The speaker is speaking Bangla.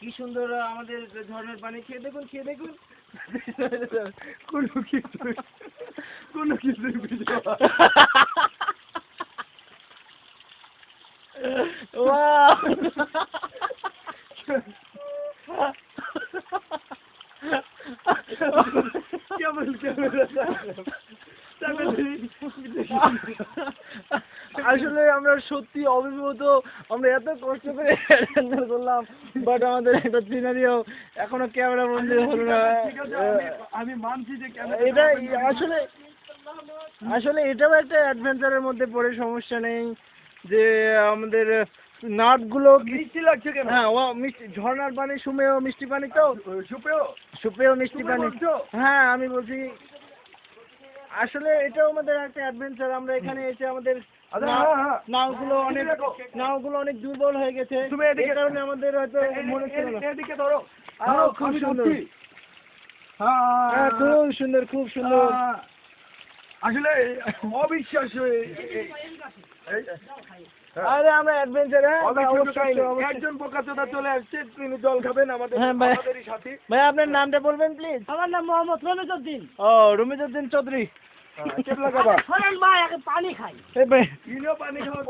কি সুন্দর আমাদের ঝর্ণার পানি খেয়ে দেখুন কোনো কিছু আসলে আমরা সত্যি অভিভূত, আমরা এত কষ্ট করে করলাম, বাট আমাদের একটা সিনারিও এখনো ক্যামেরা বন্দি হলো না। আমি মানছি যে এটা আসলে এটাও একটা অ্যাডভেঞ্চারের মধ্যে পড়ে, সমস্যা নেই যে আমাদের নাটগুলো মিষ্টি লাগছে কেন? হ্যাঁ, ও মিষ্টি, ঝর্ণার পানি সুপেয় মিষ্টি পানি তো, সুপেয় মিষ্টি পানি। হ্যাঁ, আমি বলছি আসলে এটাও আমাদের একটা অ্যাডভেঞ্চার। আমরা এখানে এসে আমাদের নাওগুলো অনেক দুর্বল হয়ে গেছে, এই কারণে আমাদের হয়তো মনে ছিল না। এদিকে ধরো, খুব সুন্দর, খুব সুন্দর আসলে অবিশ্বাস্য। আরে আমরা অ্যাডভেঞ্চার, একজন বোকাচোদা চলে আসছে, তিনি জল খাবেন আমাদেরই সাথী। ভাই আপনার নামটা বলবেন প্লিজ? আমার নাম মোহাম্মদ রমিজউদ্দিন। ও, রমিজউদ্দিন চৌধুরী। কেবলা কাবা পানি খাই, পানি খাওয়া।